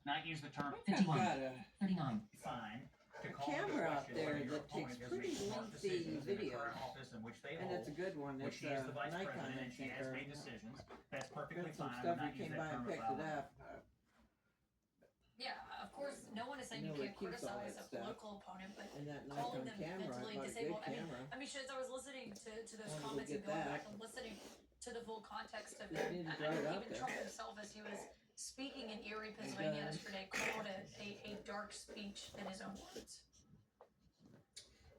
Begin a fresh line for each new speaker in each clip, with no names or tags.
not use the term
I've got
39 fine to
a
call into
camera out
question
there
whether your
that takes
opponent has
pretty
made smart
lengthy
decisions in the
videos,
current office in which they
and
hold,
it's a good one.
which
It's
she is the vice
Nikon,
president
I
and she
think,
has
or
made decisions. That's perfectly
been some
fine. I
stuff
would not
he
use
came
that
by
term
and
if
picked
I
it
were you.
up.
Yeah, of course, no one is saying you
Nobody
can't
keeps all
criticize
that
a
stuff.
political opponent, but
And that
calling
Nikon
them
camera, I
mentally
bought a
disabled.
good camera.
I mean, as I was listening to those
Wanted to
comments and
get
going
that.
back and listening to the full context of
Just
it,
need to
I
drive
know
out
even
there.
Trump himself, as he was speaking in Erie, Pennsylvania yesterday, called it a dark speech in his own words.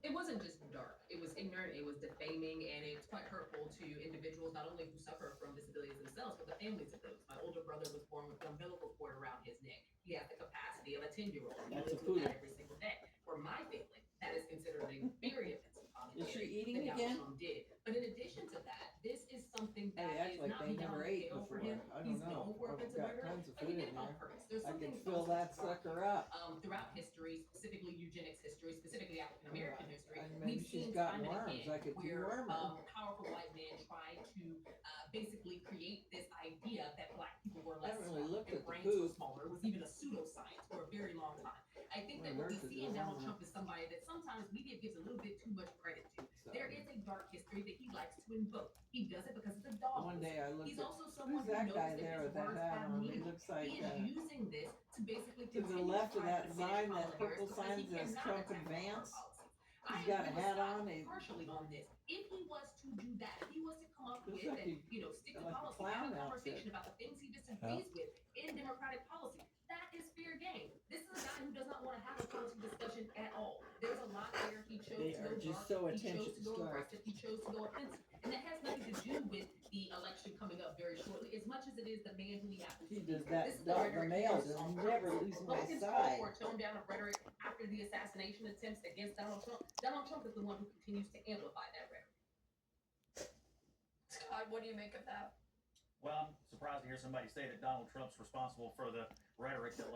It wasn't just dark. It was ignorant, it was defaming, and it's quite hurtful to individuals, not only who suffer from disabilities themselves, but the families of those. My older brother was born with an umbilical cord around his neck. He has the capacity of a 10-year-old. He
That's a
lives with
poodle.
that every single day. For my family, that is considered a very offensive
Is she
commentary
eating
that
again?
Donald Trump did. But in addition to that, this is something
They
that
act
is
like
not
they
beyond
never
the
ate
pale for
before.
him.
I don't
He's
know.
known for
I've
offensive
got
rhetoric,
tons of
but he
food
did
in
it on
there.
purpose. There's
I
something
can fill that sucker up.
throughout history, specifically eugenics history, specifically African American history.
And maybe
We've
she's
seen
got
time and
worms.
again
I could
where
deworm her.
powerful white men tried to basically create this idea that black people were
I
less
haven't really
smart,
looked
their
at the
brains were
food.
smaller. It was even a pseudoscience for a very long time. I think that what we see in Donald Trump is somebody that sometimes media gives a little bit too much credit to. There is a dark history that he likes to invoke. He does it because it's a dog.
One day I looked
He's
at,
also someone
who's
who
that
knows
guy
that
there
his
with that
words
hat
have
on? He
meaning.
looks like
He is using this to basically
to the
continue
left
to
of
try
that
to
sign,
diminish
that
Kamala Harris
purple
because
sign
he
says
cannot
Trump
attack her
advance.
policies.
He's
I
got a
agree with
hat
Scott
on. He
partially on this. If he was to do that, if he was to come up
looks
with
like
and
he
stick to
like a
policy,
clown
have a
outfit.
conversation about the things he disagrees with in Democratic policy, that is fair game. This is a guy who does not want to have a policy discussion at all. There's a lot there. He chose
They
to
are
go
just
dark.
so
He chose
attention
to go
starved.
aggressive. He chose to go offensive, and that has nothing to do with the election coming up very shortly, as much as it is the man who he happens
He
to be.
does that.
This is
Dog, the
rhetoric he
male
uses
does
on
never
purpose.
lose my
Republicans call
side.
for a tone down of rhetoric after the assassination attempts against Donald Trump. Donald Trump is the one who continues to amplify that rhetoric.
Scott, what do you make of that?
Well, I'm surprised to hear somebody say that Donald Trump's responsible for the rhetoric that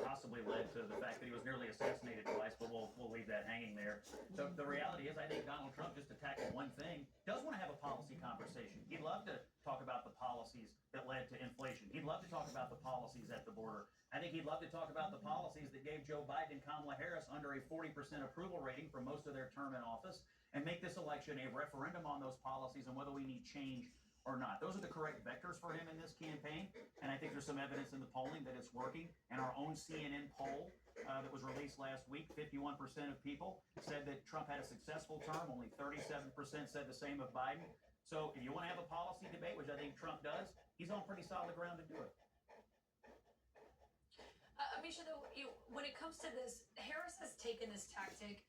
possibly led to the fact that he was nearly assassinated twice, but we'll leave that hanging there. The reality is, I think Donald Trump, just attacking one thing, does want to have a policy conversation. He'd love to talk about the policies that led to inflation. He'd love to talk about the policies at the border. I think he'd love to talk about the policies that gave Joe Biden and Kamala Harris under a 40% approval rating for most of their term in office, and make this election a referendum on those policies and whether we need change or not. Those are the correct vectors for him in this campaign, and I think there's some evidence in the polling that it's working. And our own CNN poll that was released last week, 51% of people said that Trump had a successful term. Only 37% said the same of Biden. So if you want to have a policy debate, which I think Trump does, he's on pretty solid ground to do it.
Amisha, though, when it comes to this, Harris has taken this tactic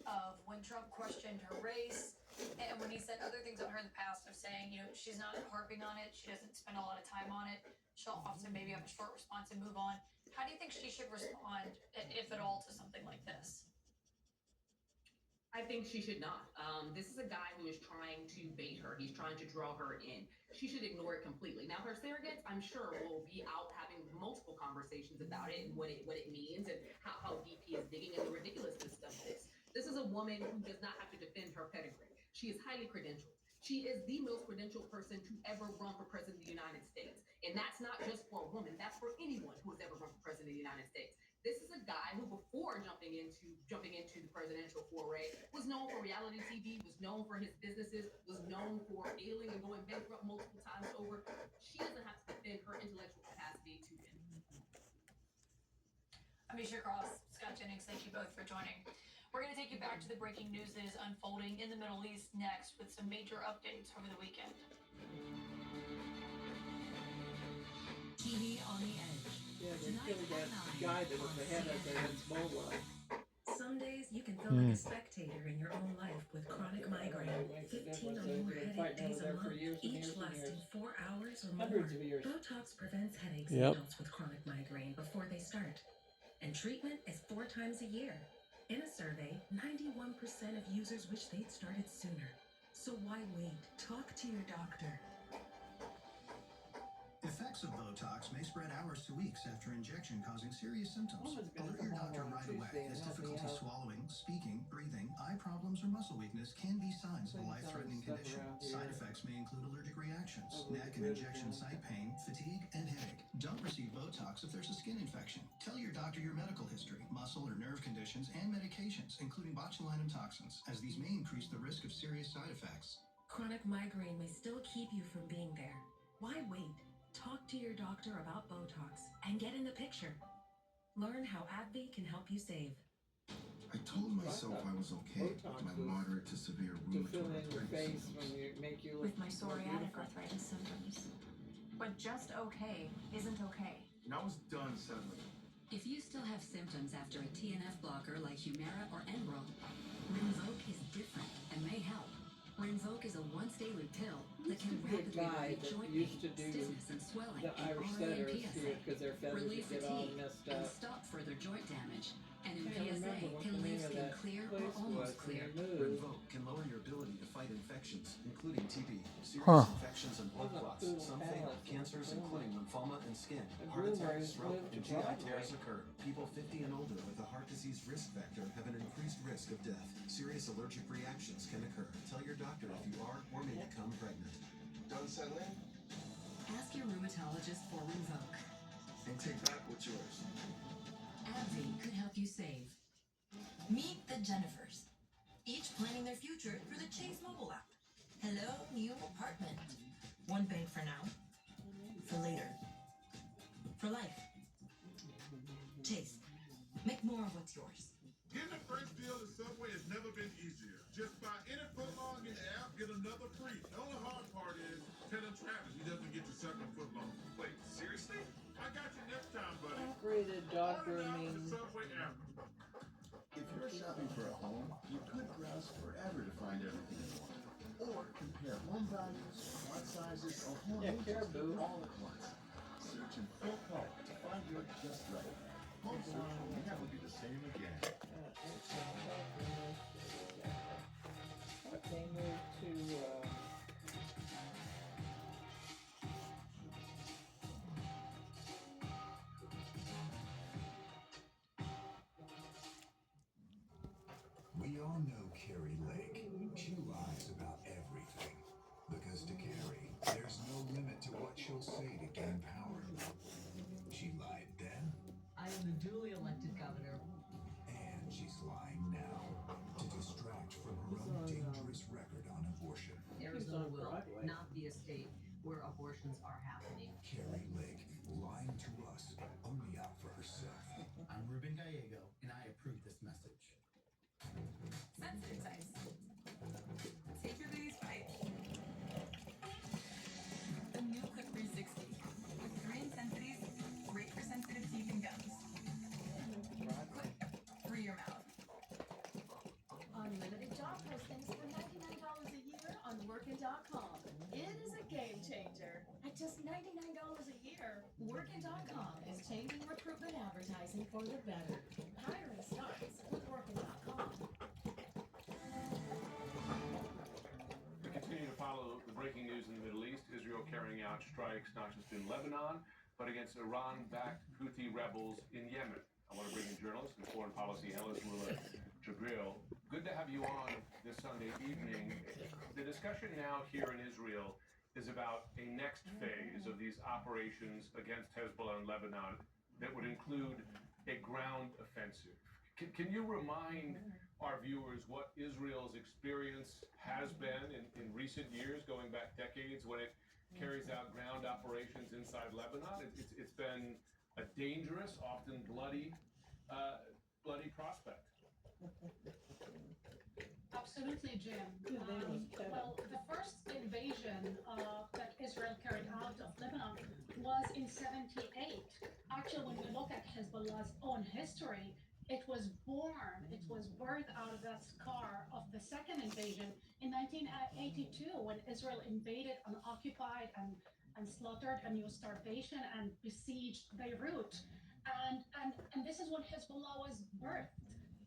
of when Trump questioned her race and when he said other things on her in the past of saying, she's not harping on it, she doesn't spend a lot of time on it, she'll often maybe have a short response and move on. How do you think she should respond, if at all, to something like this?
I think she should not. This is a guy who is trying to bait her. He's trying to draw her in. She should ignore it completely. Now, her surrogates, I'm sure, will be out having multiple conversations about it and what it means and how deep he is digging and the ridiculousness of this. This is a woman who does not have to defend her pedigree. She is highly credentialed. She is the most credentialed person to ever run for president of the United States. And that's not just for a woman. That's for anyone who has ever run for president of the United States. This is a guy who, before jumping into the presidential foray, was known for reality TV, was known for his businesses, was known for failing and going bankrupt multiple times over. She doesn't have to defend her intellectual capacity to him.
Amisha Cross, Scott Jennings, thank you both for joining. We're going to take you back to the breaking news that is unfolding in the Middle East next with some major updates over the weekend.
TV on the edge.
Yeah, they killed that guy that was the head of the Hezbollah.
Some days you can feel like a spectator in your own life with chronic migraine. 15 or more headache days a month, each lasting 4 hours or more.
Hundreds of years.
Botox prevents headaches in adults with chronic migraine before they start. And treatment is 4 times a year. In a survey, 91% of users wish they'd started sooner. So why wait? Talk to your doctor.
Effects of Botox may spread hours to weeks after injection, causing serious symptoms. Alert your doctor right away, as difficulty swallowing, speaking, breathing, eye problems, or muscle weakness can be signs of a life-threatening condition. Side effects may include allergic reactions, neck and injection site pain, fatigue, and headache. Don't receive Botox if there's a skin infection. Tell your doctor your medical history, muscle or nerve conditions, and medications, including botulinum toxins, as these may increase the risk of serious side effects.
Chronic migraine may still keep you from being there. Why wait? Talk to your doctor about Botox and get in the picture. Learn how AbbVie can help you save.
I told myself I was okay with my moderate to severe
To fill
rheumatoid
in your
arthritis
face when
symptoms.
you make you look
With my
more
psoriatic
beautiful.
arthritis symptoms. But just okay isn't okay.
And I was done settling.
If you still have symptoms after a TNF blocker like Humira or Enbrel, Rinvoq is different and may help. Rinvoq is a once-daily pill that can
Used to be a
rapidly
guy
relieve
that
joint
used to
pain,
do
stiffness, and swelling,
The
and
Irish
RA and
setters
PSA,
here because their feathers
relieve
would get all
fatigue,
messed
and
up.
stop further joint damage. And in
Can't
PSA,
remember what
can
the
leave
name of
skin
that
clear or
place was
almost
when
clear.
they moved.
Rinvoq can lower your ability to fight infections, including TB, serious
Huh.
infections and blood
Wasn't
clots,
Poodle
some fatal,
Palace,
cancers
Poodle.
including lymphoma and skin,
The
heart attacks,
Boomers
stroke,
moved to
and GI
Broadway.
tears occur. People 50 and older with a heart disease risk factor have an increased risk of death. Serious allergic reactions can occur. Tell your doctor if you are or may become pregnant.
Done settling?
Ask your rheumatologist for Rinvoq.
And take back what's yours.
AbbVie could help you save.
Meet the Jennifers, each planning their future through the Chase mobile app. Hello, new apartment. One bed for now, for later, for life. Chase, make more of what's yours.
Getting a first deal at Subway has never been easier. Just buy any footlong in the app, get another free. The only hard part is telling Travis he doesn't get your second footlong. Wait, seriously? I got you next time, buddy.
Operated dog
Order now
grooming.
with the Subway app.
If you're shopping for a home, you could browse forever to find everything you want. Or compare home values, lot sizes, or home
Yeah,
ages
caribou.
all at once. Search in full color to find your just right. Home search will never be the same again.
But they moved to,
We all know Carrie Lake. She lies about everything. Because to Carrie, there's no limit to what she'll say to gain power. She lied then,
I am the duly elected governor.
and she's lying now to distract from her own dangerous record on abortion.
Arizona
on
will
Broadway.
not be a state where abortions are happening.
Carrie Lake lying to us, only out for herself.
I'm Ruben Gallego, and I approve this message.
Sensitive size. Take your biggest bite. The new Clip 360 with 3 intensities, great for sensitive teeth and gums. Clip through your mouth.
Unlimited job postings for $99 a year on Workin.com. It is a game changer. At just $99 a year, Workin.com is changing recruitment advertising for the better. Hiring starts with Workin.com.
We continue to follow the breaking news in the Middle East. Israel carrying out strikes not just in Lebanon, but against Iran-backed Houthi rebels in Yemen. I want to bring in journalist and foreign policy analyst Mula Jabril. Good to have you on this Sunday evening. The discussion now here in Israel is about a next phase of these operations against Hezbollah in Lebanon that would include a ground offensive. Can you remind our viewers what Israel's experience has been in recent years, going back decades, when it carries out ground operations inside Lebanon? It's been a dangerous, often bloody prospect.
Absolutely, Jim. Well, the first invasion that Israel carried out of Lebanon was in '78. Actually, when we look at Hezbollah's own history, it was birthed out of that scar of the second invasion in 1982, when Israel invaded and occupied and slaughtered and used starvation and besieged Beirut. And this is when Hezbollah was birthed.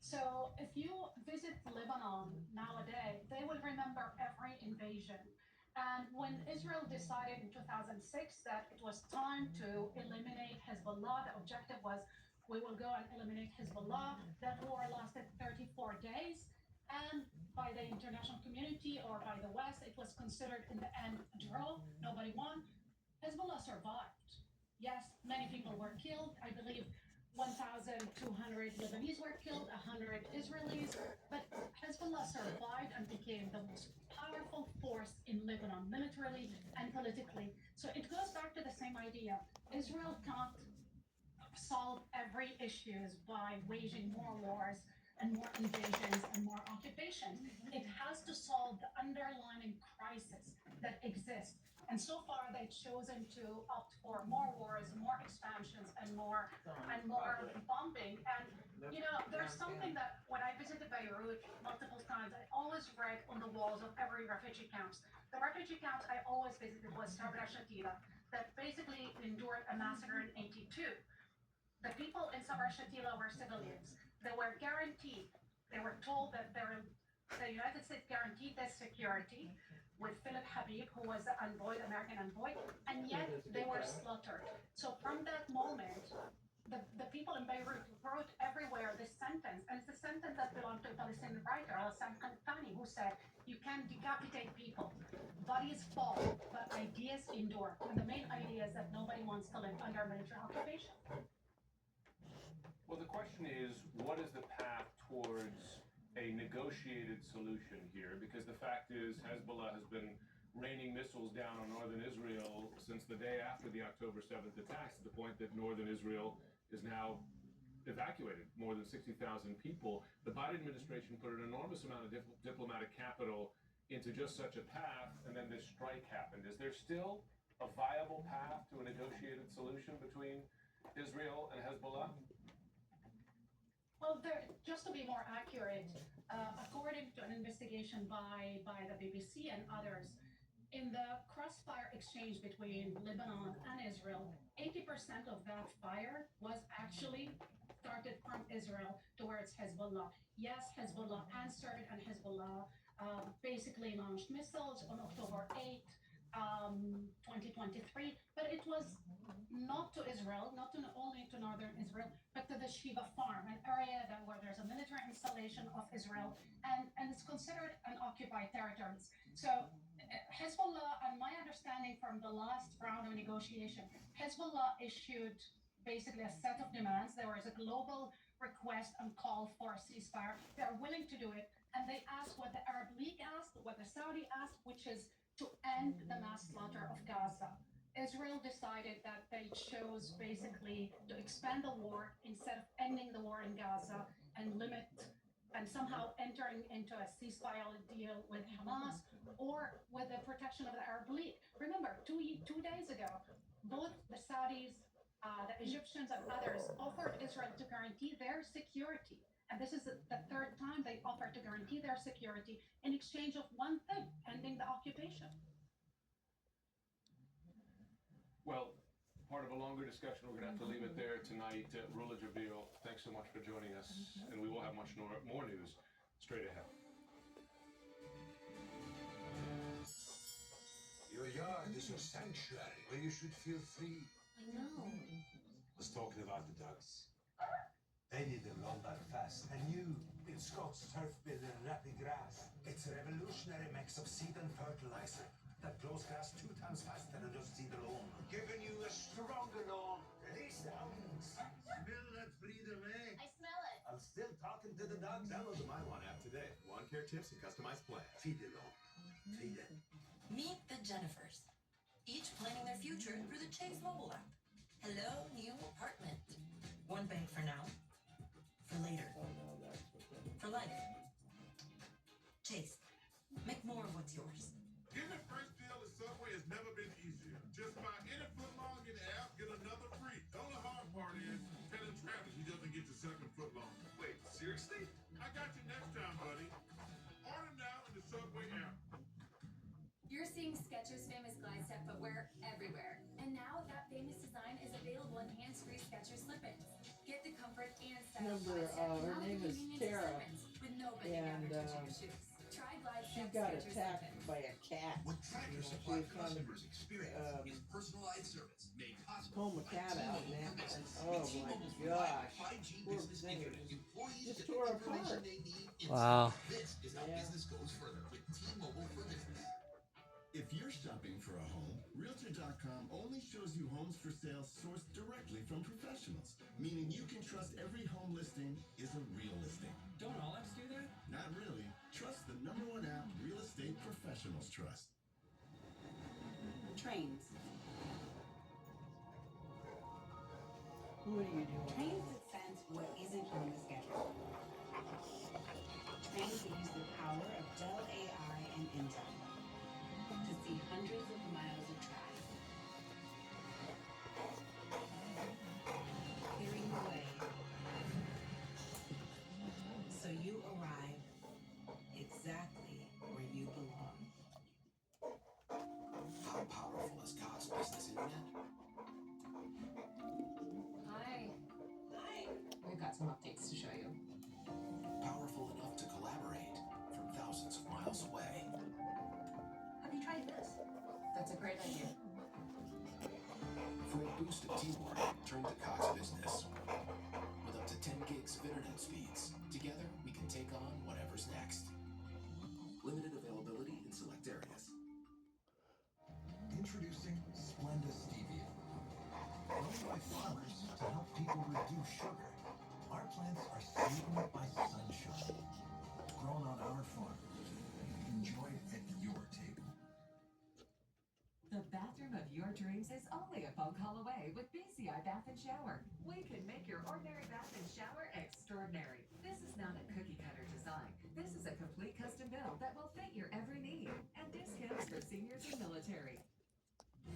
So if you visit Lebanon nowadays, they will remember every invasion. And when Israel decided in 2006 that it was time to eliminate Hezbollah, the objective was we will go and eliminate Hezbollah. That war lasted 34 days. And by the international community or by the West, it was considered in the end a draw. Nobody won. Hezbollah survived. Yes, many people were killed. I believe 1,000 2,200 Lebanese were killed, 100 Israelis, but Hezbollah survived and became the most powerful force in Lebanon, militarily and politically. So it goes back to the same idea. Israel can't solve every issues by waging more wars and more invasions and more occupations. It has to solve the underlying crisis that exists. And so far, they've chosen to opt for more wars, more expansions, and more bombing. And you know, there's something that when I visited Beirut multiple times, I always read on the walls of every refugee camps. The refugee camps I always visited was Sabra Shatila, that basically endured a massacre in '82. The people in Sabra Shatila were civilians. They were guaranteed, they were told that the United States guaranteed their security with Philip Habib, who was the envoy, American envoy, and yet they were slaughtered. So from that moment, the people in Beirut wrote everywhere this sentence, and it's a sentence that belonged to a Palestinian writer, Hassan Kantani, who said, "You can decapitate people. Bodies fall, but ideas endure." And the main idea is that nobody wants to live under military occupation.
Well, the question is, what is the path towards a negotiated solution here? Because the fact is, Hezbollah has been raining missiles down on northern Israel since the day after the October 7th attacks, to the point that northern Israel is now evacuated, more than 60,000 people. The Biden administration put an enormous amount of diplomatic capital into just such a path, and then this strike happened. Is there still a viable path to a negotiated solution between Israel and Hezbollah?
Well, just to be more accurate, according to an investigation by the BBC and others, in the crossfire exchange between Lebanon and Israel, 80% of that fire was actually started from Israel towards Hezbollah. Yes, Hezbollah answered, and Hezbollah basically launched missiles on October 8th, 2023, but it was not to Israel, not only to northern Israel, but to the Shiva farm, an area where there's a military installation of Israel, and it's considered an occupied territory. So Hezbollah, and my understanding from the last round of negotiation, Hezbollah issued basically a set of demands. There was a global request and call for a ceasefire. They're willing to do it, and they asked what the Arab League asked, what the Saudi asked, which is to end the mass slaughter of Gaza. Israel decided that they chose basically to expand the war instead of ending the war in Gaza and limit and somehow entering into a ceasefire deal with Hamas or with the protection of the Arab League. Remember, two days ago, both the Saudis, the Egyptians, and others offered Israel to guarantee their security. And this is the third time they offered to guarantee their security in exchange of one thing, ending the occupation.
Well, part of a longer discussion, we're going to have to leave it there tonight. Rula Jabil, thanks so much for joining us, and we will have much more news straight ahead.
Your yard is your sanctuary, where you should feel free.
I know.
I was talking about the ducks. They need them run that fast. And you, in Scott's turf builder Rappy Grass. It's a revolutionary mix of seed and fertilizer that grows grass 2 times faster than does seed alone. Giving you a stronger lawn. Release them. Smell that freedom, eh?
I smell it.
I'm still talking to the dogs.
Download the MyLawn app today. Lawn care tips and customized plans.
Feed the lawn. Feed it.
Meet the Jennifers, each planning their future through the Chase mobile app. Hello, new apartment. One bank for now, for later, for life. Chase, make more of what's yours.
Getting a fresh deal at Subway has never been easier. Just buy any footlong in the app, get another free. The only hard part is telling Travis he doesn't get your second footlong.
Wait, seriously?
I got you next time, buddy. Order now in the Subway app.
You're seeing Skechers' famous glide step footwear everywhere. And now that famous design is available in hands-free Skechers slip-ins. Get the comfort and style of glide step
Her
without
name
the
is
convenience of
Tara,
slip-ins, with no bending down
and
or touching your shoes. Try glide
she
step
got
Skechers
attacked
slip-ins.
by a cat.
What Tractor Supply
she was
customers experience is personalized service made possible
comb a
by
cat out
T-Mobile
and
for Business.
oh
With
my
T-Mobile's
gosh,
reliable 5G
poor
business
thing, it
internet, employees
just
get the
tore
information
apart.
they need
Wow.
instantly. This is how business goes further with T-Mobile for Business.
If you're shopping for a home, Realtor.com only shows you homes for sale sourced directly from professionals, meaning you can trust every home listing is a real listing.
Don't all apps do that?
Not really. Trust the #1 app real estate professionals trust.
Trains.
What are you doing?
Trains that sense what isn't on the schedule. Trains that use the power of Dell AI and Intel to see hundreds of miles of track. Clearing the way so you arrive exactly where you belong.
How powerful is Cox Business Internet?
Hi. We've got some updates to show you.
Powerful enough to collaborate from thousands of miles away.
Have you tried this? That's a great idea.
For a boost of teamwork, turn to Cox Business. With up to 10 gigs of internet speeds, together we can take on whatever's next. Limited availability in select areas.
Introducing Splenda Stevia. Grown by farmers to help people reduce sugar. Our plants are sweetened by sunshine. Grown on our farm. Enjoy at your table.
The bathroom of your dreams is only a phone call away with BCI Bath and Shower. We can make your ordinary bath and shower extraordinary. This is not a cookie cutter design. This is a complete custom build that will fit your every need and discounts for seniors and military.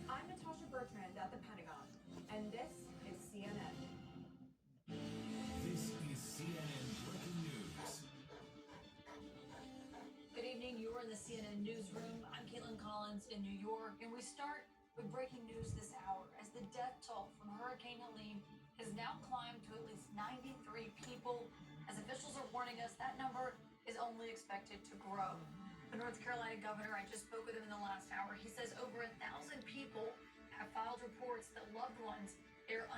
I'm Natasha Bertrand at the Pentagon, and this is CNN.
This is CNN Breaking News.
Good evening. You are in the CNN newsroom. I'm Caitlin Collins in New York, and we start with breaking news this hour as the death toll from Hurricane Helene has now climbed to at least 93 people. As officials are warning us, that number is only expected to grow. The North Carolina governor, I just spoke with him in the last hour. He says over 1,000 people have filed reports that loved ones, they're